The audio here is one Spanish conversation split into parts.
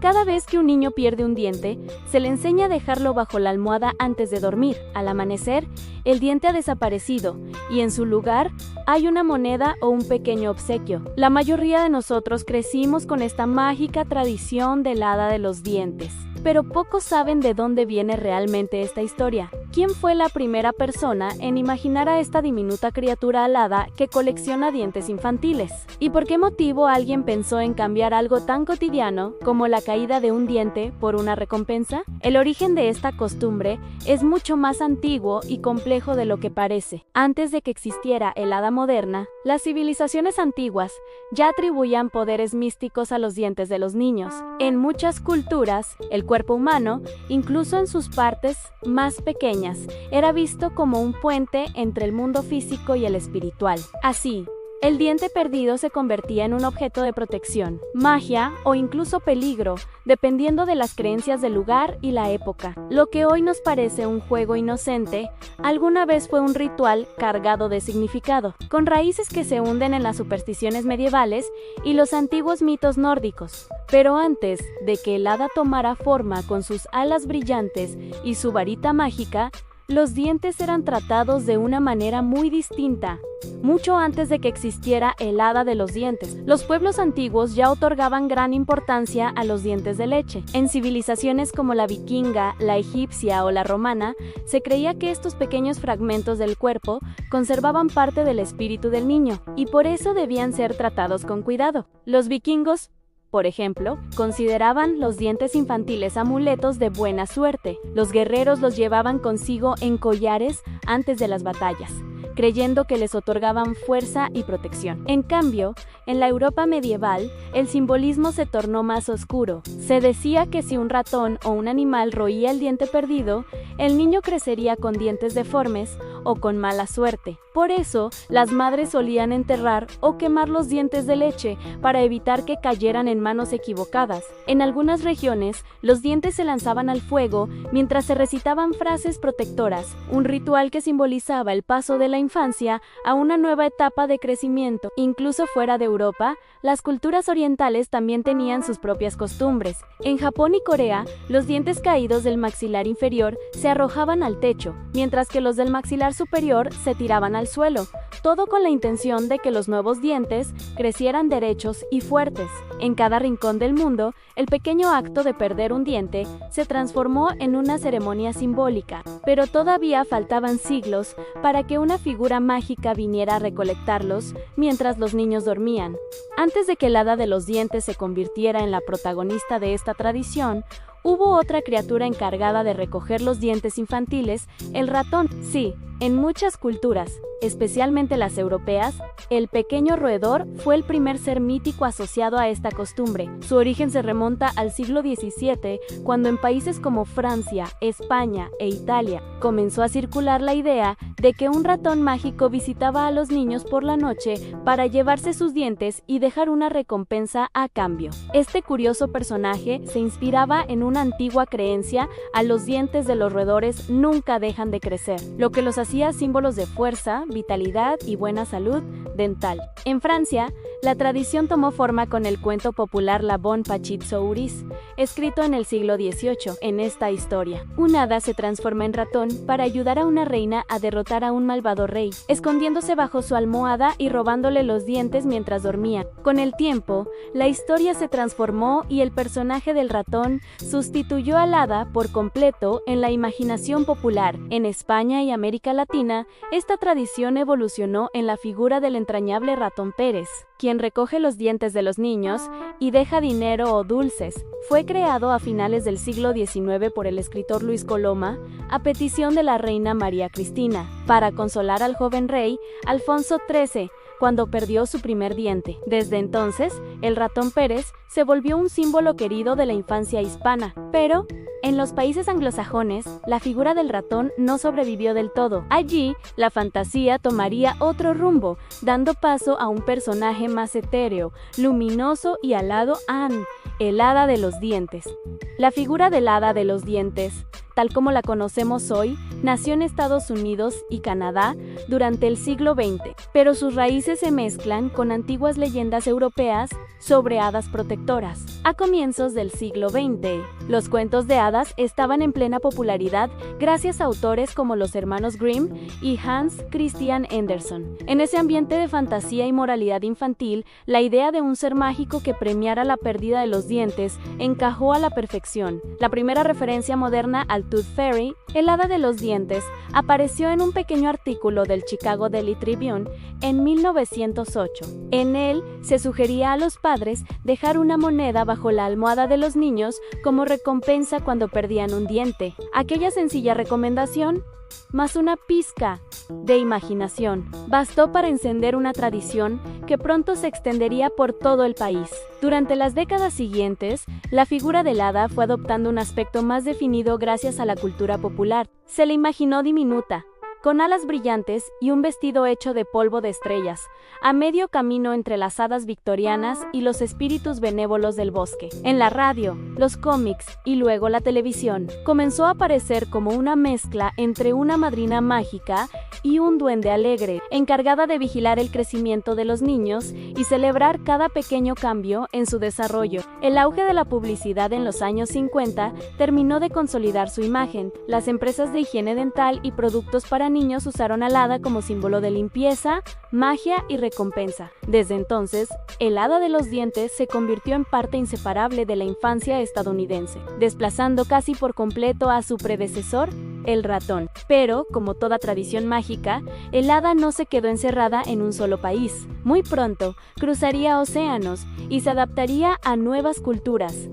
Cada vez que un niño pierde un diente, se le enseña a dejarlo bajo la almohada antes de dormir. Al amanecer, el diente ha desaparecido y en su lugar hay una moneda o un pequeño obsequio. La mayoría de nosotros crecimos con esta mágica tradición del hada de los dientes. Pero pocos saben de dónde viene realmente esta historia. ¿Quién fue la primera persona en imaginar a esta diminuta criatura alada que colecciona dientes infantiles? ¿Y por qué motivo alguien pensó en cambiar algo tan cotidiano como la caída de un diente por una recompensa? El origen de esta costumbre es mucho más antiguo y complejo de lo que parece. Antes de que existiera el hada moderna, las civilizaciones antiguas ya atribuían poderes místicos a los dientes de los niños. En muchas culturas, el cuerpo humano, incluso en sus partes más pequeñas, era visto como un puente entre el mundo físico y el espiritual. Así, el diente perdido se convertía en un objeto de protección, magia o incluso peligro, dependiendo de las creencias del lugar y la época. Lo que hoy nos parece un juego inocente, alguna vez fue un ritual cargado de significado, con raíces que se hunden en las supersticiones medievales y los antiguos mitos nórdicos. Pero antes de que el hada tomara forma con sus alas brillantes y su varita mágica, los dientes eran tratados de una manera muy distinta. Mucho antes de que existiera el hada de los dientes, los pueblos antiguos ya otorgaban gran importancia a los dientes de leche. En civilizaciones como la vikinga, la egipcia o la romana, se creía que estos pequeños fragmentos del cuerpo conservaban parte del espíritu del niño, y por eso debían ser tratados con cuidado. Los vikingos, por ejemplo, consideraban los dientes infantiles amuletos de buena suerte. Los guerreros los llevaban consigo en collares antes de las batallas, creyendo que les otorgaban fuerza y protección. En cambio, en la Europa medieval, el simbolismo se tornó más oscuro. Se decía que si un ratón o un animal roía el diente perdido, el niño crecería con dientes deformes o con mala suerte. Por eso, las madres solían enterrar o quemar los dientes de leche para evitar que cayeran en manos equivocadas. En algunas regiones, los dientes se lanzaban al fuego mientras se recitaban frases protectoras, un ritual que simbolizaba el paso de la infancia a una nueva etapa de crecimiento. Incluso fuera de Europa, las culturas orientales también tenían sus propias costumbres. En Japón y Corea, los dientes caídos del maxilar inferior se arrojaban al techo, mientras que los del maxilar superior se tiraban al suelo, todo con la intención de que los nuevos dientes crecieran derechos y fuertes. En cada rincón del mundo, el pequeño acto de perder un diente se transformó en una ceremonia simbólica, pero todavía faltaban siglos para que una figura mágica viniera a recolectarlos mientras los niños dormían. Antes de que el hada de los dientes se convirtiera en la protagonista de esta tradición, hubo otra criatura encargada de recoger los dientes infantiles, el ratón. Sí, en muchas culturas, especialmente las europeas, el pequeño roedor fue el primer ser mítico asociado a esta costumbre. Su origen se remonta al siglo XVII, cuando en países como Francia, España e Italia comenzó a circular la idea de que un ratón mágico visitaba a los niños por la noche para llevarse sus dientes y dejar una recompensa a cambio. Este curioso personaje se inspiraba en una antigua creencia: a los dientes de los roedores nunca dejan de crecer, lo que los hacía símbolos de fuerza, vitalidad y buena salud dental. En Francia, la tradición tomó forma con el cuento popular La Bonne Petite Souris, escrito en el siglo XVIII. En esta historia, un hada se transforma en ratón para ayudar a una reina a derrotar a un malvado rey, escondiéndose bajo su almohada y robándole los dientes mientras dormía. Con el tiempo, la historia se transformó y el personaje del ratón sustituyó al hada por completo en la imaginación popular. En España y América Latina, esta tradición evolucionó en la figura del entrañable ratón Pérez, quien recoge los dientes de los niños y deja dinero o dulces. Fue creado a finales del siglo XIX por el escritor Luis Coloma, a petición de la reina María Cristina, para consolar al joven rey Alfonso XIII, cuando perdió su primer diente. Desde entonces, el ratón Pérez se volvió un símbolo querido de la infancia hispana. Pero, en los países anglosajones, la figura del ratón no sobrevivió del todo. Allí, la fantasía tomaría otro rumbo, dando paso a un personaje más etéreo, luminoso y alado: Anne, el hada de los dientes. La figura del hada de los dientes tal como la conocemos hoy, nació en Estados Unidos y Canadá durante el siglo XX, pero sus raíces se mezclan con antiguas leyendas europeas sobre hadas protectoras. A comienzos del siglo XX, los cuentos de hadas estaban en plena popularidad gracias a autores como los hermanos Grimm y Hans Christian Andersen. En ese ambiente de fantasía y moralidad infantil, la idea de un ser mágico que premiara la pérdida de los dientes encajó a la perfección. La primera referencia moderna al Tooth Fairy, el hada de los dientes, apareció en un pequeño artículo del Chicago Daily Tribune en 1908. En él se sugería a los padres dejar una moneda bajo la almohada de los niños como recompensa cuando perdían un diente. Aquella sencilla recomendación, más una pizca de imaginación, bastó para encender una tradición que pronto se extendería por todo el país. Durante las décadas siguientes, la figura del hada fue adoptando un aspecto más definido gracias a la cultura popular. Se le imaginó diminuta, con alas brillantes y un vestido hecho de polvo de estrellas, a medio camino entre las hadas victorianas y los espíritus benévolos del bosque. En la radio, los cómics y luego la televisión, comenzó a aparecer como una mezcla entre una madrina mágica y un duende alegre, encargada de vigilar el crecimiento de los niños y celebrar cada pequeño cambio en su desarrollo. El auge de la publicidad en los años 50 terminó de consolidar su imagen. Las empresas de higiene dental y productos para niños usaron al hada como símbolo de limpieza, magia y recompensa. Desde entonces, el hada de los dientes se convirtió en parte inseparable de la infancia estadounidense, desplazando casi por completo a su predecesor, el ratón. Pero, como toda tradición mágica, el hada no se quedó encerrada en un solo país. Muy pronto, cruzaría océanos y se adaptaría a nuevas culturas.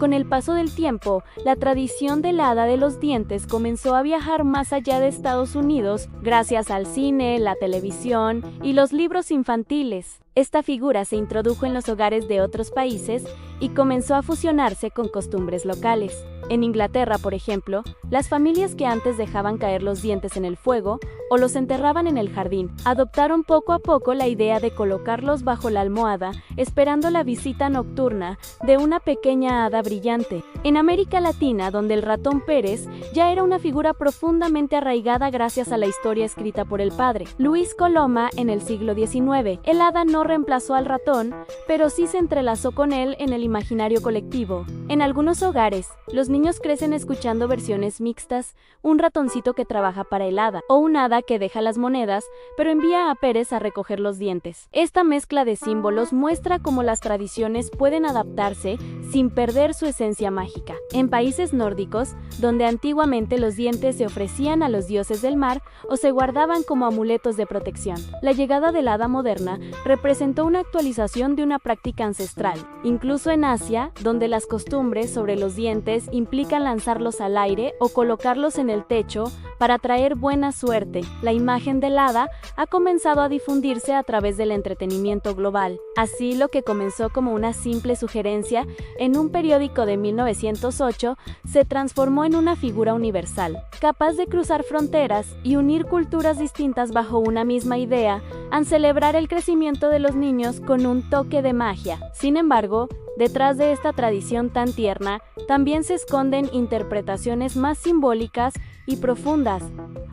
Con el paso del tiempo, la tradición del hada de los dientes comenzó a viajar más allá de Estados Unidos gracias al cine, la televisión y los libros infantiles. Esta figura se introdujo en los hogares de otros países y comenzó a fusionarse con costumbres locales. En Inglaterra, por ejemplo, las familias que antes dejaban caer los dientes en el fuego o los enterraban en el jardín, adoptaron poco a poco la idea de colocarlos bajo la almohada, esperando la visita nocturna de una pequeña hada brillante. En América Latina, donde el ratón Pérez ya era una figura profundamente arraigada gracias a la historia escrita por el padre Luis Coloma en el siglo XIX, el hada no reemplazó al ratón, pero sí se entrelazó con él en el imaginario colectivo. En algunos hogares, los niños crecen escuchando versiones mixtas, un ratoncito que trabaja para el hada, o un hada que deja las monedas, pero envía a Pérez a recoger los dientes. Esta mezcla de símbolos muestra cómo las tradiciones pueden adaptarse sin perder su esencia mágica. En países nórdicos, donde antiguamente los dientes se ofrecían a los dioses del mar o se guardaban como amuletos de protección, la llegada del hada moderna representó una actualización de una práctica ancestral. Incluso en Asia, donde las costumbres sobre los dientes implican lanzarlos al aire o colocarlos en el techo para traer buena suerte, la imagen del hada ha comenzado a difundirse a través del entretenimiento global. Así, lo que comenzó como una simple sugerencia en un periódico de 1908 se transformó en una figura universal, capaz de cruzar fronteras y unir culturas distintas bajo una misma idea, al celebrar el crecimiento de los niños con un toque de magia. Sin embargo, detrás de esta tradición tan tierna, también se esconden interpretaciones más simbólicas y profundas.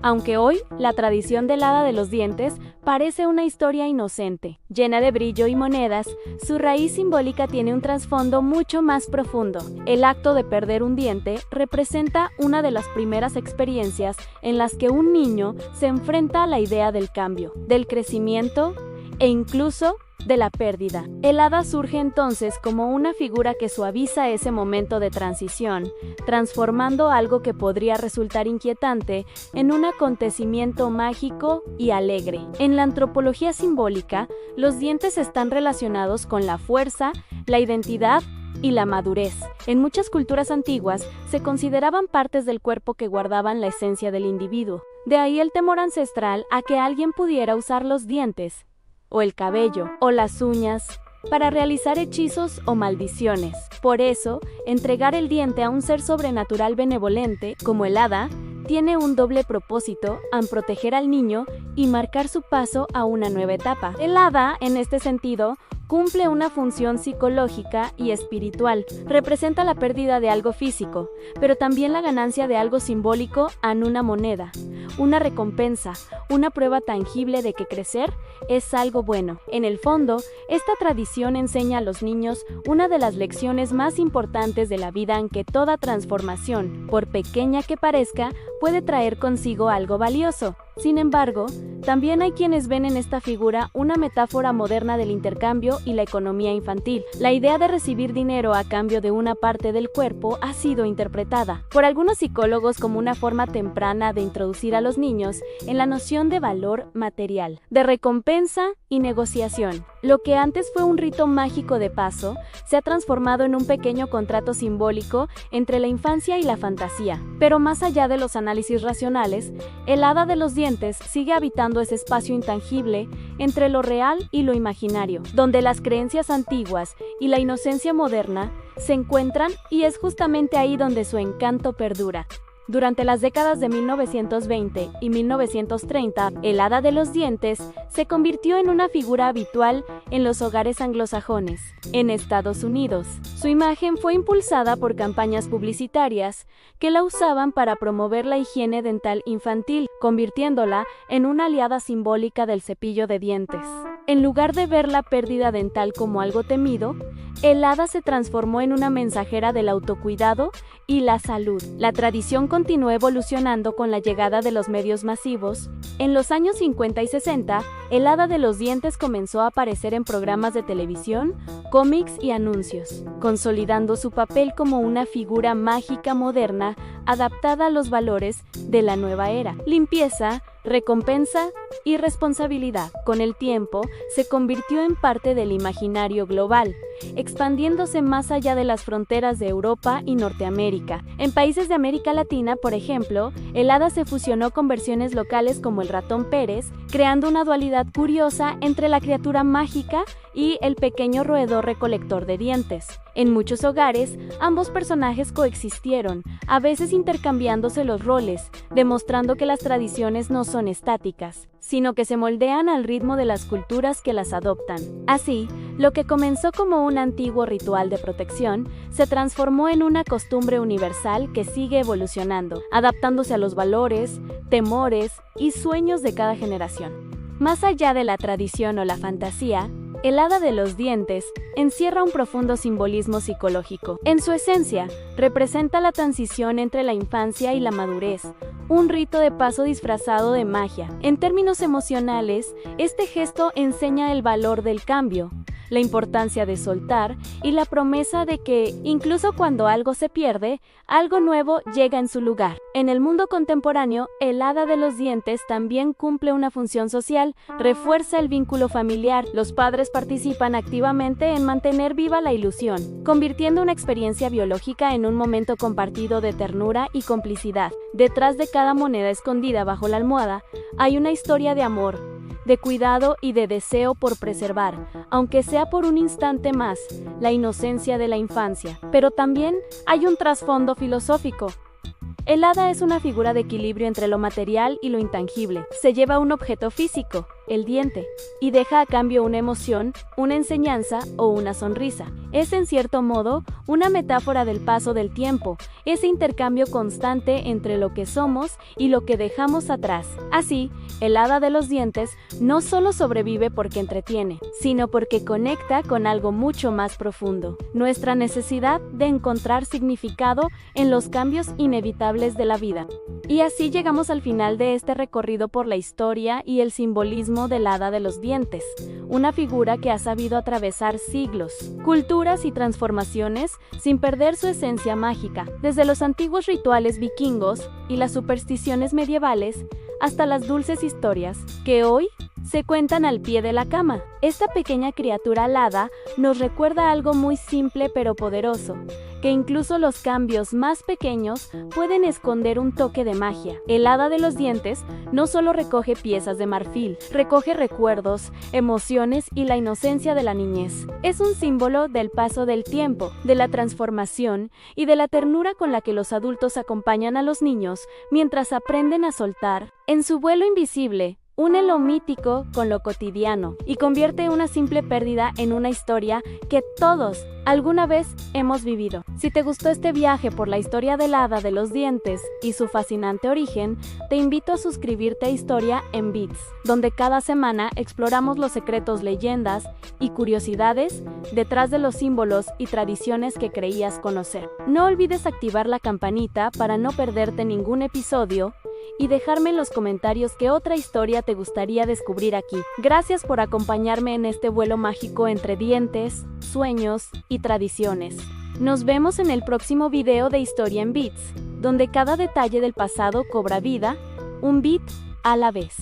Aunque hoy, la tradición del hada de los dientes parece una historia inocente, llena de brillo y monedas, su raíz simbólica tiene un trasfondo mucho más profundo. El acto de perder un diente representa una de las primeras experiencias en las que un niño se enfrenta a la idea del cambio, del crecimiento e incluso de la pérdida. El hada surge entonces como una figura que suaviza ese momento de transición, transformando algo que podría resultar inquietante en un acontecimiento mágico y alegre. En la antropología simbólica, los dientes están relacionados con la fuerza, la identidad y la madurez. En muchas culturas antiguas se consideraban partes del cuerpo que guardaban la esencia del individuo. De ahí el temor ancestral a que alguien pudiera usar los dientes, o el cabello, o las uñas, para realizar hechizos o maldiciones. Por eso, entregar el diente a un ser sobrenatural benevolente, como el hada, tiene un doble propósito, proteger al niño y marcar su paso a una nueva etapa. El hada, en este sentido, cumple una función psicológica y espiritual. Representa la pérdida de algo físico, pero también la ganancia de algo simbólico en una moneda, una recompensa, una prueba tangible de que crecer es algo bueno. En el fondo, esta tradición enseña a los niños una de las lecciones más importantes de la vida, en que toda transformación, por pequeña que parezca, puede traer consigo algo valioso. Sin embargo, también hay quienes ven en esta figura una metáfora moderna del intercambio y la economía infantil. La idea de recibir dinero a cambio de una parte del cuerpo ha sido interpretada por algunos psicólogos como una forma temprana de introducir a los niños en la noción de valor material, de recompensa y negociación. Lo que antes fue un rito mágico de paso, se ha transformado en un pequeño contrato simbólico entre la infancia y la fantasía. Pero más allá de los análisis racionales, el hada de los dientes sigue habitando ese espacio intangible entre lo real y lo imaginario, donde las creencias antiguas y la inocencia moderna se encuentran, y es justamente ahí donde su encanto perdura. Durante las décadas de 1920 y 1930, el hada de los dientes se convirtió en una figura habitual en los hogares anglosajones. En Estados Unidos, su imagen fue impulsada por campañas publicitarias que la usaban para promover la higiene dental infantil, convirtiéndola en una aliada simbólica del cepillo de dientes. En lugar de ver la pérdida dental como algo temido, el hada se transformó en una mensajera del autocuidado y la salud. La tradición continuó evolucionando con la llegada de los medios masivos. En los años 50 y 60, el hada de los dientes comenzó a aparecer en programas de televisión, cómics y anuncios, consolidando su papel como una figura mágica moderna adaptada a los valores de la nueva era: limpieza, recompensa y responsabilidad. Con el tiempo, se convirtió en parte del imaginario global, expandiéndose más allá de las fronteras de Europa y Norteamérica. En países de América Latina, por ejemplo, el hada se fusionó con versiones locales como el ratón Pérez, creando una dualidad curiosa entre la criatura mágica y el pequeño roedor recolector de dientes. En muchos hogares, ambos personajes coexistieron, a veces intercambiándose los roles, demostrando que las tradiciones no son estáticas, sino que se moldean al ritmo de las culturas que las adoptan. Así, lo que comenzó como un antiguo ritual de protección se transformó en una costumbre universal que sigue evolucionando, adaptándose a los valores, temores y sueños de cada generación. Más allá de la tradición o la fantasía, el hada de los dientes encierra un profundo simbolismo psicológico. En su esencia, representa la transición entre la infancia y la madurez, un rito de paso disfrazado de magia. En términos emocionales, este gesto enseña el valor del cambio, la importancia de soltar y la promesa de que, incluso cuando algo se pierde, algo nuevo llega en su lugar. En el mundo contemporáneo, el hada de los dientes también cumple una función social, refuerza el vínculo familiar. Los padres participan activamente en mantener viva la ilusión, convirtiendo una experiencia biológica en un momento compartido de ternura y complicidad. Detrás de cada moneda escondida bajo la almohada, hay una historia de amor, de cuidado y de deseo por preservar, aunque sea por un instante más, la inocencia de la infancia. Pero también hay un trasfondo filosófico. El hada es una figura de equilibrio entre lo material y lo intangible. Se lleva un objeto físico, el diente, y deja a cambio una emoción, una enseñanza o una sonrisa. Es, en cierto modo, una metáfora del paso del tiempo, ese intercambio constante entre lo que somos y lo que dejamos atrás. Así, el hada de los dientes no solo sobrevive porque entretiene, sino porque conecta con algo mucho más profundo: nuestra necesidad de encontrar significado en los cambios inevitables de la vida. Y así llegamos al final de este recorrido por la historia y el simbolismo del hada de los dientes, una figura que ha sabido atravesar siglos, culturas y transformaciones sin perder su esencia mágica, desde los antiguos rituales vikingos y las supersticiones medievales hasta las dulces historias que hoy se cuentan al pie de la cama. Esta pequeña criatura alada nos recuerda algo muy simple pero poderoso: que incluso los cambios más pequeños pueden esconder un toque de magia. El hada de los dientes no solo recoge piezas de marfil, recoge recuerdos, emociones y la inocencia de la niñez. Es un símbolo del paso del tiempo, de la transformación y de la ternura con la que los adultos acompañan a los niños mientras aprenden a soltar. En su vuelo invisible, Une lo mítico con lo cotidiano y convierte una simple pérdida en una historia que todos alguna vez hemos vivido. Si te gustó este viaje por la historia del hada de los dientes y su fascinante origen, te invito a suscribirte a Historia en Bits, donde cada semana exploramos los secretos, leyendas y curiosidades detrás de los símbolos y tradiciones que creías conocer. No olvides activar la campanita para no perderte ningún episodio y dejarme en los comentarios qué otra historia te gustaría descubrir aquí. Gracias por acompañarme en este vuelo mágico entre dientes, sueños y tradiciones. Nos vemos en el próximo video de Historia en Bits, donde cada detalle del pasado cobra vida, un bit a la vez.